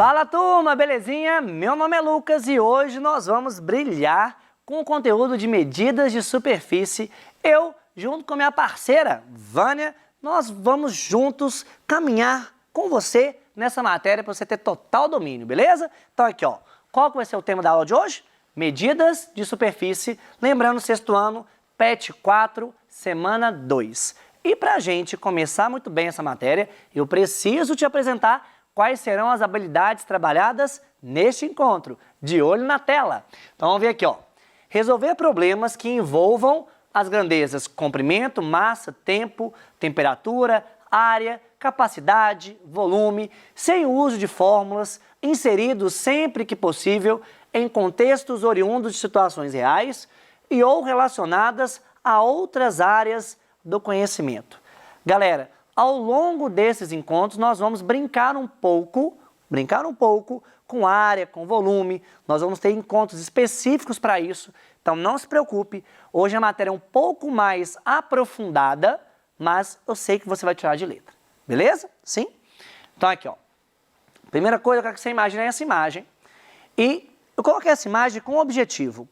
Fala turma, belezinha? Meu nome é Lucas e hoje nós vamos brilhar com o conteúdo de medidas de superfície. Eu, junto com minha parceira, Vânia, nós vamos juntos caminhar com você nessa matéria para você ter total domínio, beleza? Então aqui, ó, qual que vai ser o tema da aula de hoje? Medidas de superfície, lembrando, sexto ano, PET 4, semana 2. E para a gente começar muito bem essa matéria, eu preciso te apresentar quais serão as habilidades trabalhadas neste encontro. De olho na tela. Então vamos ver aqui, ó. Resolver problemas que envolvam as grandezas comprimento, massa, tempo, temperatura, área, capacidade, volume, sem o uso de fórmulas, inseridos sempre que possível em contextos oriundos de situações reais e ou relacionadas a outras áreas do conhecimento. Galera, ao longo desses encontros nós vamos brincar um pouco com área, com volume, nós vamos ter encontros específicos para isso, então não se preocupe, hoje a matéria é um pouco mais aprofundada, mas eu sei que você vai tirar de letra, beleza? Sim? Então aqui, ó, primeira coisa eu quero que você imagine essa imagem, e eu coloquei essa imagem com um objetivo,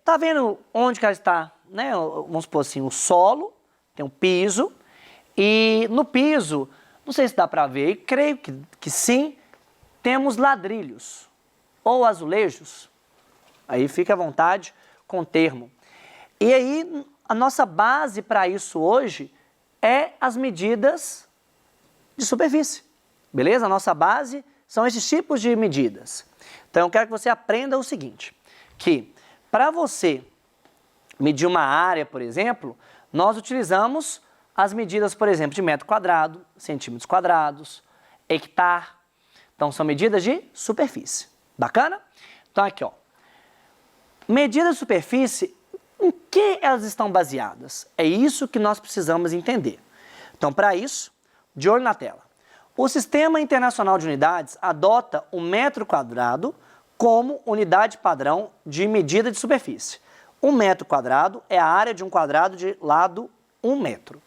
tá vendo onde que ela está, né? Vamos supor assim, o solo, tem um piso, e no piso, não sei se dá para ver, creio que sim, temos ladrilhos ou azulejos, aí fica à vontade com o termo. E aí, a nossa base para isso hoje é as medidas de superfície, beleza? A nossa base são esses tipos de medidas. Então, eu quero que você aprenda o seguinte, que para você medir uma área, por exemplo, nós utilizamos as medidas, por exemplo, de metro quadrado, centímetros quadrados, hectare. Então, são medidas de superfície. Bacana? Então, aqui, ó. Medidas de superfície, em que elas estão baseadas? É isso que nós precisamos entender. Então, para isso, de olho na tela. O Sistema Internacional de Unidades adota o metro quadrado como unidade padrão de medida de superfície. Um metro quadrado é a área de um quadrado de lado 1 metro.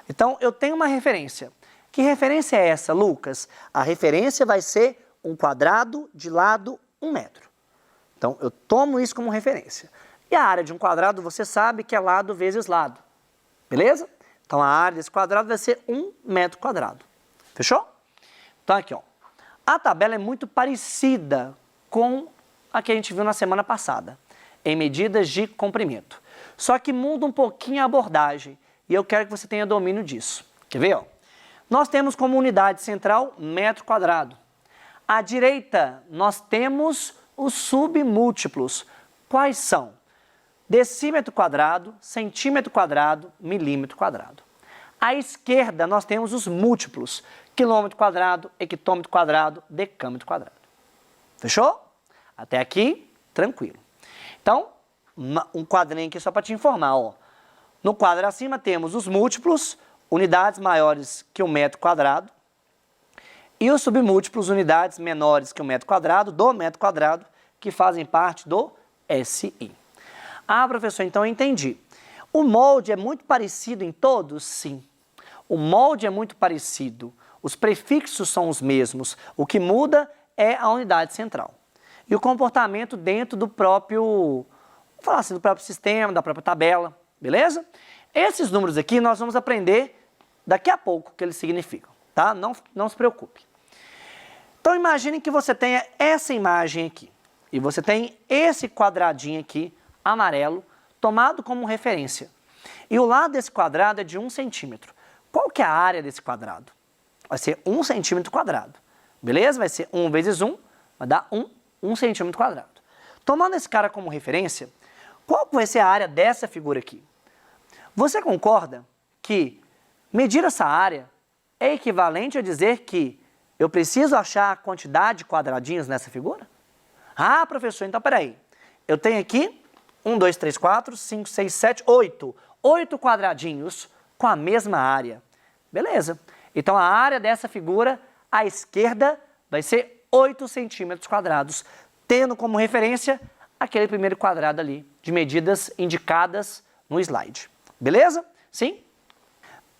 Então, eu tenho uma referência. Que referência é essa, Lucas? A referência vai ser um quadrado de lado 1 metro. Então, eu tomo isso como referência. E a área de um quadrado, você sabe que é lado vezes lado. Beleza? Então, a área desse quadrado vai ser 1 metro quadrado. Fechou? Então, aqui, ó. A tabela é muito parecida com a que a gente viu na semana passada, em medidas de comprimento. Só que muda um pouquinho a abordagem. E eu quero que você tenha domínio disso. Quer ver? Ó? Nós temos como unidade central metro quadrado. À direita, nós temos os submúltiplos. Quais são? Decímetro quadrado, centímetro quadrado, milímetro quadrado. À esquerda, nós temos os múltiplos. Quilômetro quadrado, hectômetro quadrado, decâmetro quadrado. Fechou? Até aqui, tranquilo. Então, um quadrinho aqui só para te informar, ó. No quadro acima temos os múltiplos, unidades maiores que 1 metro quadrado, e os submúltiplos, unidades menores que 1 metro quadrado, do metro quadrado, que fazem parte do SI. Ah, professor, então eu entendi. O molde é muito parecido em todos? Sim. O molde é muito parecido, os prefixos são os mesmos, o que muda é a unidade central. E o comportamento dentro do próprio, vou falar assim, do próprio sistema, da própria tabela. Beleza? Esses números aqui nós vamos aprender daqui a pouco o que eles significam, tá? Não se preocupe. Então imagine que você tenha essa imagem aqui e você tem esse quadradinho aqui, amarelo, tomado como referência. E o lado desse quadrado é de 1 centímetro. Qual que é a área desse quadrado? Vai ser 1 centímetro quadrado. Beleza? Vai ser 1 vezes 1, vai dar 1 centímetro quadrado. Tomando esse cara como referência, qual vai ser a área dessa figura aqui? Você concorda que medir essa área é equivalente a dizer que eu preciso achar a quantidade de quadradinhos nessa figura? Ah, professor, então peraí. Eu tenho aqui 1, 2, 3, 4, 5, 6, 7, 8. 8 quadradinhos com a mesma área. Beleza. Então a área dessa figura à esquerda vai ser 8 centímetros quadrados, tendo como referência aquele primeiro quadrado ali, de medidas indicadas no slide. Beleza? Sim?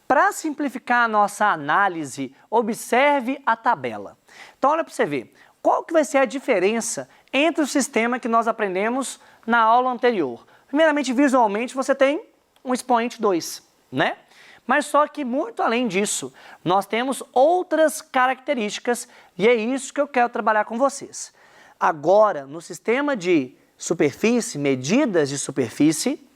Para simplificar a nossa análise, observe a tabela. Então olha para você ver, qual que vai ser a diferença entre o sistema que nós aprendemos na aula anterior? Primeiramente, visualmente, você tem um expoente 2, né? Mas só que muito além disso, nós temos outras características e é isso que eu quero trabalhar com vocês. Agora, no sistema de superfície, medidas de superfície,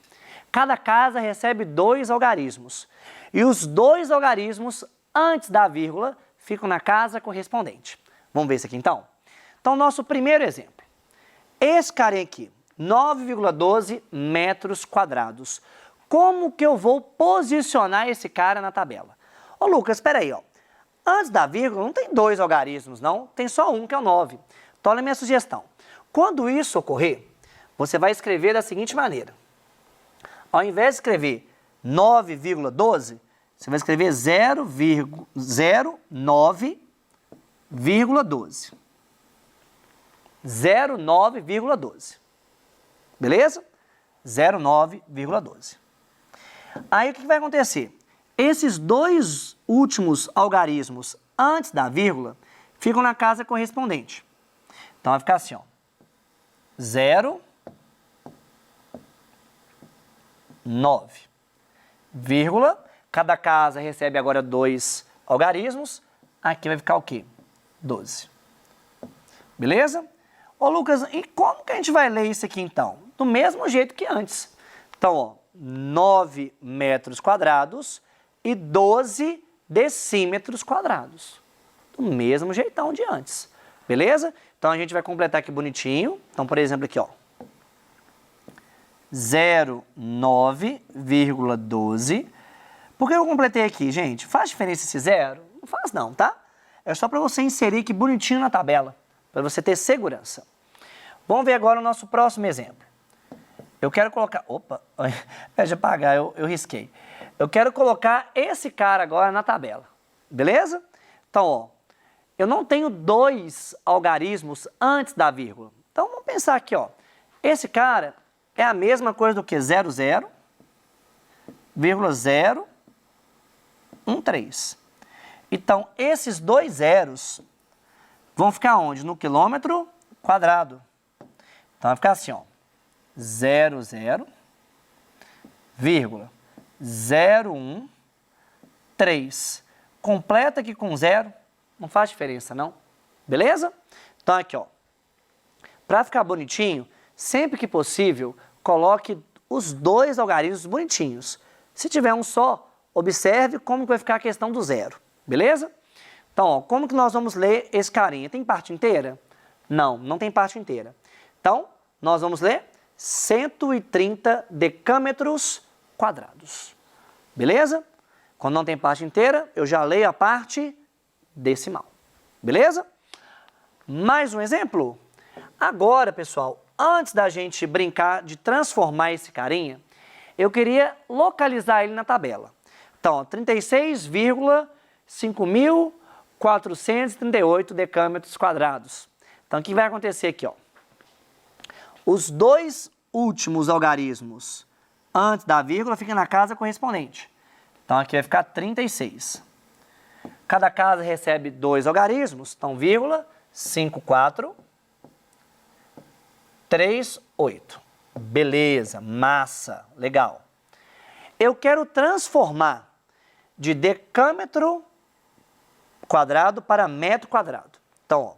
cada casa recebe 2 algarismos. E os 2 algarismos, antes da vírgula, ficam na casa correspondente. Vamos ver isso aqui então? Então, nosso primeiro exemplo. Esse carinha aqui, 9,12 metros quadrados. Como que eu vou posicionar esse cara na tabela? Ô Lucas, espera aí, ó. Antes da vírgula não tem 2 algarismos, não. Tem só um, que é o 9. Então, olha a minha sugestão. Quando isso ocorrer, você vai escrever da seguinte maneira. Ao invés de escrever 9,12, você vai escrever 0,09,12. 0,9,12. Beleza? 0,9,12. Aí o que vai acontecer? Esses 2 últimos algarismos antes da vírgula ficam na casa correspondente. Então vai ficar assim, ó. 0,9, vírgula. Cada casa recebe agora 2 algarismos. Aqui vai ficar o quê? 12. Beleza? Ô Lucas, e como que a gente vai ler isso aqui então? Do mesmo jeito que antes. Então, ó, 9 metros quadrados e 12 decímetros quadrados. Do mesmo jeitão de antes. Beleza? Então, a gente vai completar aqui bonitinho. Então, por exemplo, aqui, ó. 0,9,12. Por que eu completei aqui, gente? Faz diferença esse zero? Não faz não, tá? É só para você inserir aqui bonitinho na tabela, para você ter segurança. Vamos ver agora o nosso próximo exemplo. Eu quero colocar... Opa, ao invés de apagar, eu risquei. Eu quero colocar esse cara agora na tabela, beleza? Então, ó, eu não tenho 2 algarismos antes da vírgula. Então, vamos pensar aqui, ó. Esse cara é a mesma coisa do que 00,013. Então, esses 2 zeros vão ficar onde? No quilômetro quadrado. Então, vai ficar assim, ó. 00,013. Completa aqui com 0, não faz diferença, não. Beleza? Então, aqui, ó. Para ficar bonitinho, sempre que possível, coloque os 2 algarismos bonitinhos. Se tiver um só, observe como vai ficar a questão do 0. Beleza? Então, ó, como que nós vamos ler esse carinha? Tem parte inteira? Não, não tem parte inteira. Então, nós vamos ler 130 decâmetros quadrados. Beleza? Quando não tem parte inteira, eu já leio a parte decimal. Beleza? Mais um exemplo? Agora, pessoal, antes da gente brincar de transformar esse carinha, eu queria localizar ele na tabela. Então, 36,5438 decâmetros quadrados. Então, o que vai acontecer aqui, ó? Os 2 últimos algarismos antes da vírgula ficam na casa correspondente. Então, aqui vai ficar 36. Cada casa recebe 2 algarismos. Então, vírgula, 54, 38. Beleza, massa, legal. Eu quero transformar de decâmetro quadrado para metro quadrado. Então, ó,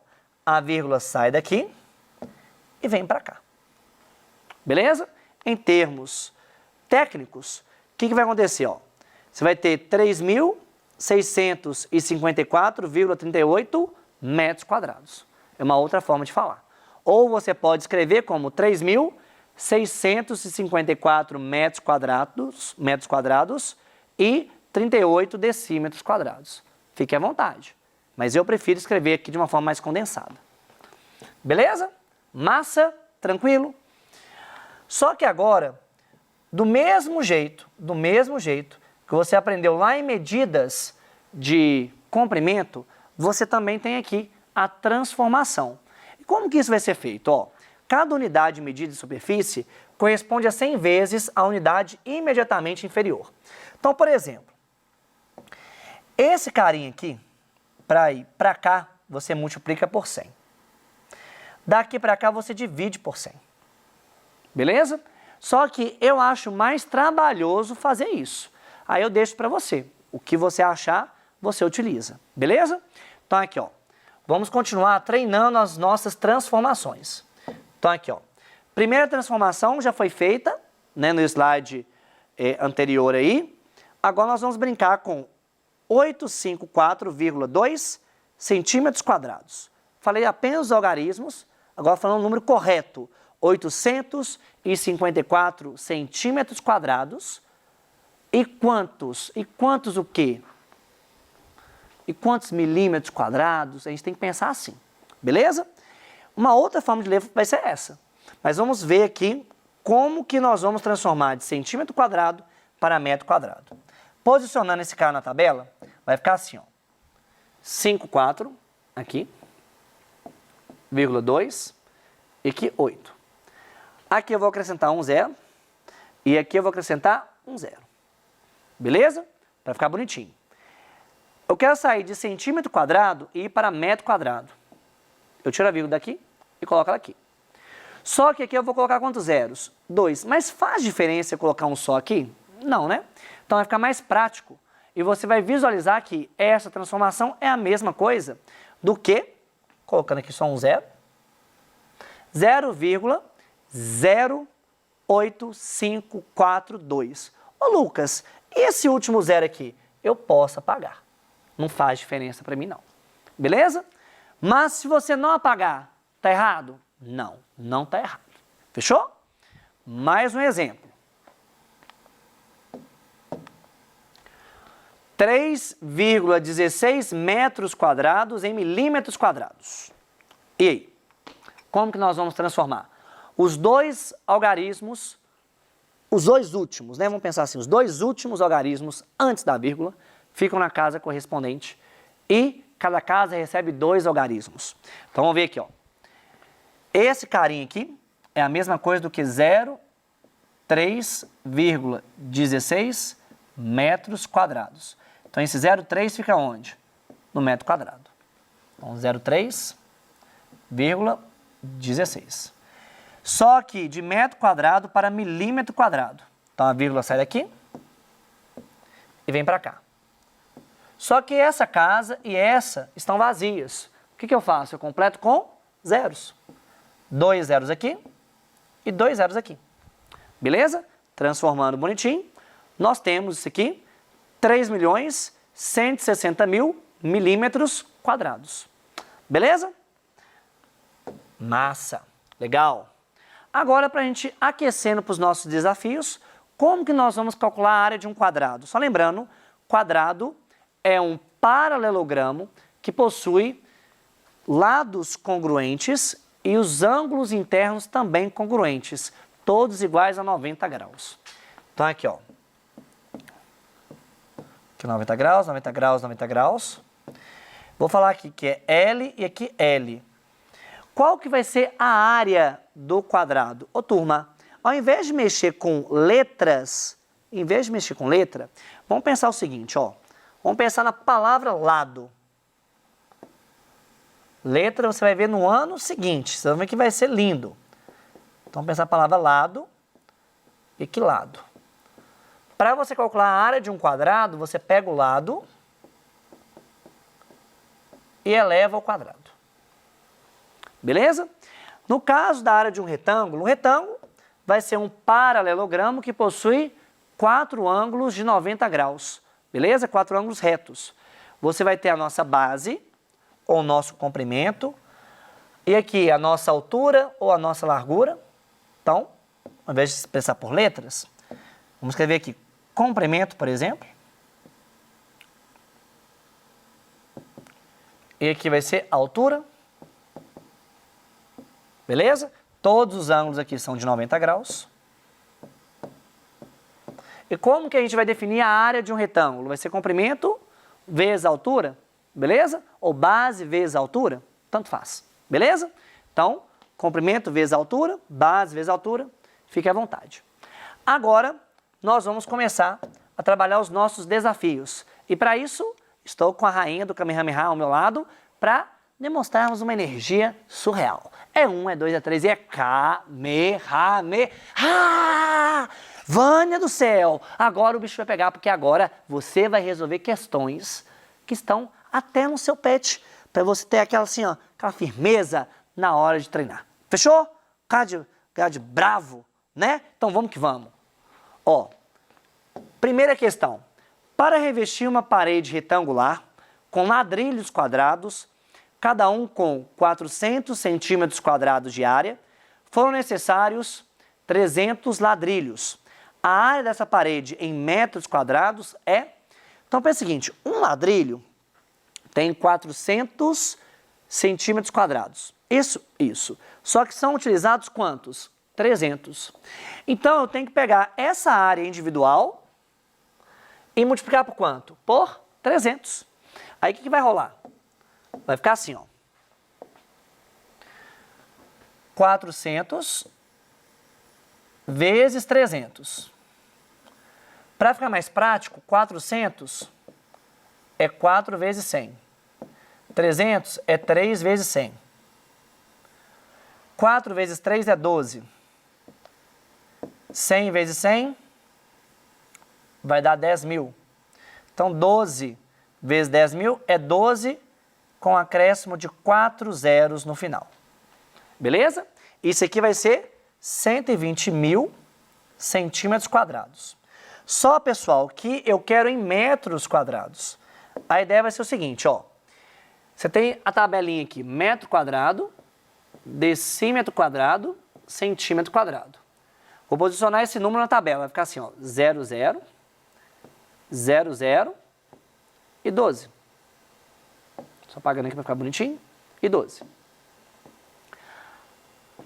a vírgula sai daqui e vem para cá. Beleza? Em termos técnicos, o que vai acontecer? Ó? Você vai ter 3.654,38 metros quadrados. É uma outra forma de falar. Ou você pode escrever como 3.654 metros quadrados e 38 decímetros quadrados. Fique à vontade. Mas eu prefiro escrever aqui de uma forma mais condensada. Beleza? Massa? Tranquilo? Só que agora, do mesmo jeito que você aprendeu lá em medidas de comprimento, você também tem aqui a transformação. E como que isso vai ser feito? Ó, cada unidade de medida de superfície corresponde a 100 vezes a unidade imediatamente inferior. Então, por exemplo, esse carinha aqui, para ir para cá você multiplica por 100. Daqui para cá, você divide por 100. Beleza? Só que eu acho mais trabalhoso fazer isso. Aí eu deixo para você. O que você achar, você utiliza. Beleza? Então aqui, ó. Vamos continuar treinando as nossas transformações. Então aqui, ó. Primeira transformação já foi feita, né, no slide anterior aí. Agora nós vamos brincar com 854,2 centímetros quadrados. Falei apenas os algarismos, agora falando o número correto. 854 centímetros quadrados. E quantos? E quantos o quê? E quantos milímetros quadrados? A gente tem que pensar assim, beleza? Uma outra forma de ler vai ser essa. Mas vamos ver aqui como que nós vamos transformar de centímetro quadrado para metro quadrado. Posicionando esse cara na tabela, vai ficar assim, ó. 54, aqui, vírgula 2, e aqui 8. Aqui eu vou acrescentar um zero, e aqui eu vou acrescentar um zero. Beleza? Para ficar bonitinho. Eu quero sair de centímetro quadrado e ir para metro quadrado. Eu tiro a vírgula daqui e coloco ela aqui. Só que aqui eu vou colocar quantos zeros? 2. Mas faz diferença eu colocar um só aqui? Não, né? Então vai ficar mais prático. E você vai visualizar que essa transformação é a mesma coisa do que, colocando aqui só um zero, 0,08542. Ô Lucas, e esse último zero aqui? Eu posso apagar. Não faz diferença para mim não. Beleza? Mas se você não apagar, tá errado? Não, não tá errado. Fechou? Mais um exemplo. 3,16 metros quadrados em milímetros quadrados. E aí? Como que nós vamos transformar? Os dois algarismos, os dois últimos, né? Vamos pensar assim, os dois últimos algarismos antes da vírgula ficam na casa correspondente e cada casa recebe 2 algarismos. Então vamos ver aqui, ó. Esse carinha aqui é a mesma coisa do que 0,3,16 metros quadrados. Então esse 0,3 fica onde? No metro quadrado. Então 0,3,16. Só que de metro quadrado para milímetro quadrado. Então a vírgula sai daqui e vem para cá. Só que essa casa e essa estão vazias. O que eu faço? Eu completo com zeros. 2 zeros aqui e 2 zeros aqui. Beleza? Transformando bonitinho, nós temos isso aqui, 3.160.000 milímetros quadrados. Beleza? Massa. Legal. Agora, para a gente aquecendo para os nossos desafios, como que nós vamos calcular a área de um quadrado? Só lembrando, quadrado é um paralelogramo que possui lados congruentes e os ângulos internos também congruentes, todos iguais a 90 graus. Então aqui, ó. Aqui 90 graus, 90 graus, 90 graus. Vou falar aqui que é L e aqui L. Qual que vai ser a área do quadrado? Ô turma, ao invés de mexer com letras, vamos pensar o seguinte, ó. Vamos pensar na palavra lado. Letra você vai ver no ano seguinte, você vai ver que vai ser lindo. Então vamos pensar a palavra lado e que lado. Para você calcular a área de um quadrado, você pega o lado e eleva ao quadrado. Beleza? No caso da área de um retângulo, o retângulo vai ser um paralelogramo que possui 4 ângulos de 90 graus. Beleza? 4 ângulos retos. Você vai ter a nossa base, ou o nosso comprimento, e aqui a nossa altura ou a nossa largura. Então, ao invés de expressar por letras, vamos escrever aqui comprimento, por exemplo. E aqui vai ser altura. Beleza? Todos os ângulos aqui são de 90 graus. E como que a gente vai definir a área de um retângulo? Vai ser comprimento vezes altura, beleza? Ou base vezes altura, tanto faz, beleza? Então, comprimento vezes altura, base vezes altura, fique à vontade. Agora, nós vamos começar a trabalhar os nossos desafios. E para isso, estou com a rainha do Kamehameha ao meu lado para demonstrarmos uma energia surreal. É 1, é 2, é 3 e é Kamehameha! Vânia do céu! Agora o bicho vai pegar, porque agora você vai resolver questões que estão até no seu pet, para você ter aquela assim, ó, aquela firmeza na hora de treinar. Fechou? Cara de bravo, né? Então vamos que vamos. Ó, primeira questão. Para revestir uma parede retangular com ladrilhos quadrados, cada um com 400 centímetros quadrados de área, foram necessários 300 ladrilhos. A área dessa parede em metros quadrados é... Então pensa o seguinte, um ladrilho tem 400 centímetros quadrados. Isso. Só que são utilizados quantos? 300. Então eu tenho que pegar essa área individual e multiplicar por quanto? Por 300. Aí o que vai rolar? Vai ficar assim, ó. 400 vezes 300. Para ficar mais prático, 400 é 4 vezes 100. 300 é 3 vezes 100. 4 vezes 3 é 12. 100 vezes 100 vai dar 10 mil. Então, 12 vezes 10 mil é 12 com acréscimo de 4 zeros no final. Beleza? Isso aqui vai ser 120 mil centímetros quadrados. Só, pessoal, que eu quero em metros quadrados. A ideia vai ser o seguinte, ó. Você tem a tabelinha aqui, metro quadrado, decímetro quadrado, centímetro quadrado. Vou posicionar esse número na tabela, vai ficar assim, ó, 0, 0, 0, 0 e 12. Só apagando aqui para ficar bonitinho. E 12.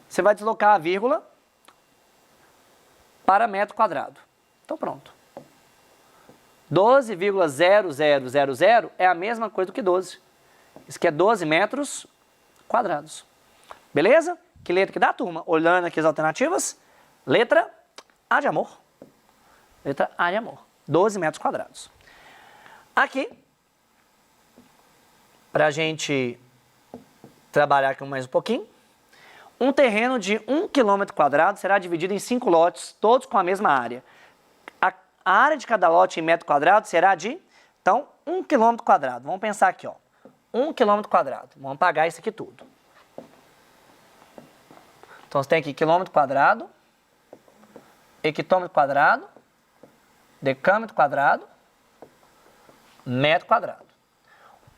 Você vai deslocar a vírgula para metro quadrado. Então pronto. 12,0000 é a mesma coisa do que 12. Isso aqui é 12 metros quadrados. Beleza? Que letra que dá, turma? Olhando aqui as alternativas. Letra A de amor. Letra A de amor. 12 metros quadrados. Aqui, para a gente trabalhar aqui mais um pouquinho, um terreno de 1 km quadrado será dividido em 5 lotes, todos com a mesma área. A área de cada lote em metro quadrado será de, então, 1 km quadrado. Vamos pensar aqui, ó. 1 km quadrado. Vamos apagar isso aqui tudo. Então, você tem aqui quilômetro quadrado, hectômetro quadrado, decâmetro quadrado, metro quadrado.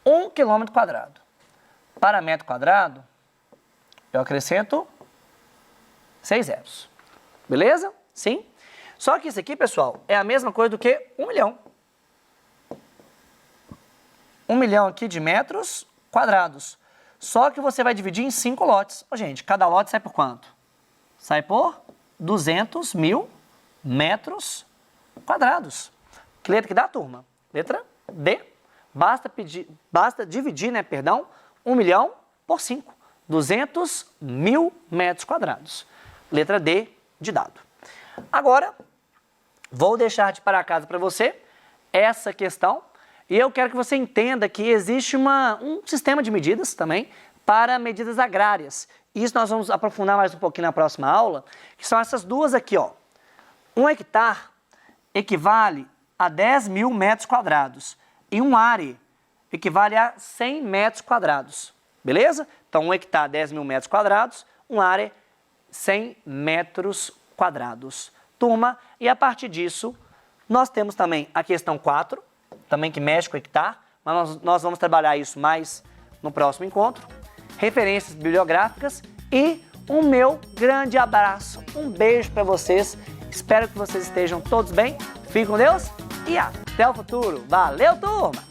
1 km quadrado. Para metro quadrado, eu acrescento 6 zeros. Beleza? Sim? Só que isso aqui, pessoal, é a mesma coisa do que 1 milhão. 1 milhão aqui de metros quadrados. Só que você vai dividir em 5 lotes. Ô, gente, cada lote sai por quanto? Sai por 200 mil metros quadrados. Que letra que dá, turma? Letra D. Basta dividir, 1 milhão por 5. 200 mil metros quadrados. Letra D de dado. Agora, vou deixar de para casa para você essa questão e eu quero que você entenda que existe um sistema de medidas também para medidas agrárias. Isso nós vamos aprofundar mais um pouquinho na próxima aula, que são essas duas aqui, ó. 1 hectare equivale a 10 mil metros quadrados e 1 are equivale a 100 metros quadrados. Beleza? Então, 1 hectare, 10 mil metros quadrados, 1 are, 100 metros quadrados. Turma, e a partir disso, nós temos também a questão 4, também que mexe com hectare, mas nós vamos trabalhar isso mais no próximo encontro. Referências bibliográficas e um meu grande abraço. Um beijo para vocês. Espero que vocês estejam todos bem. Fiquem com Deus e até o futuro. Valeu, turma!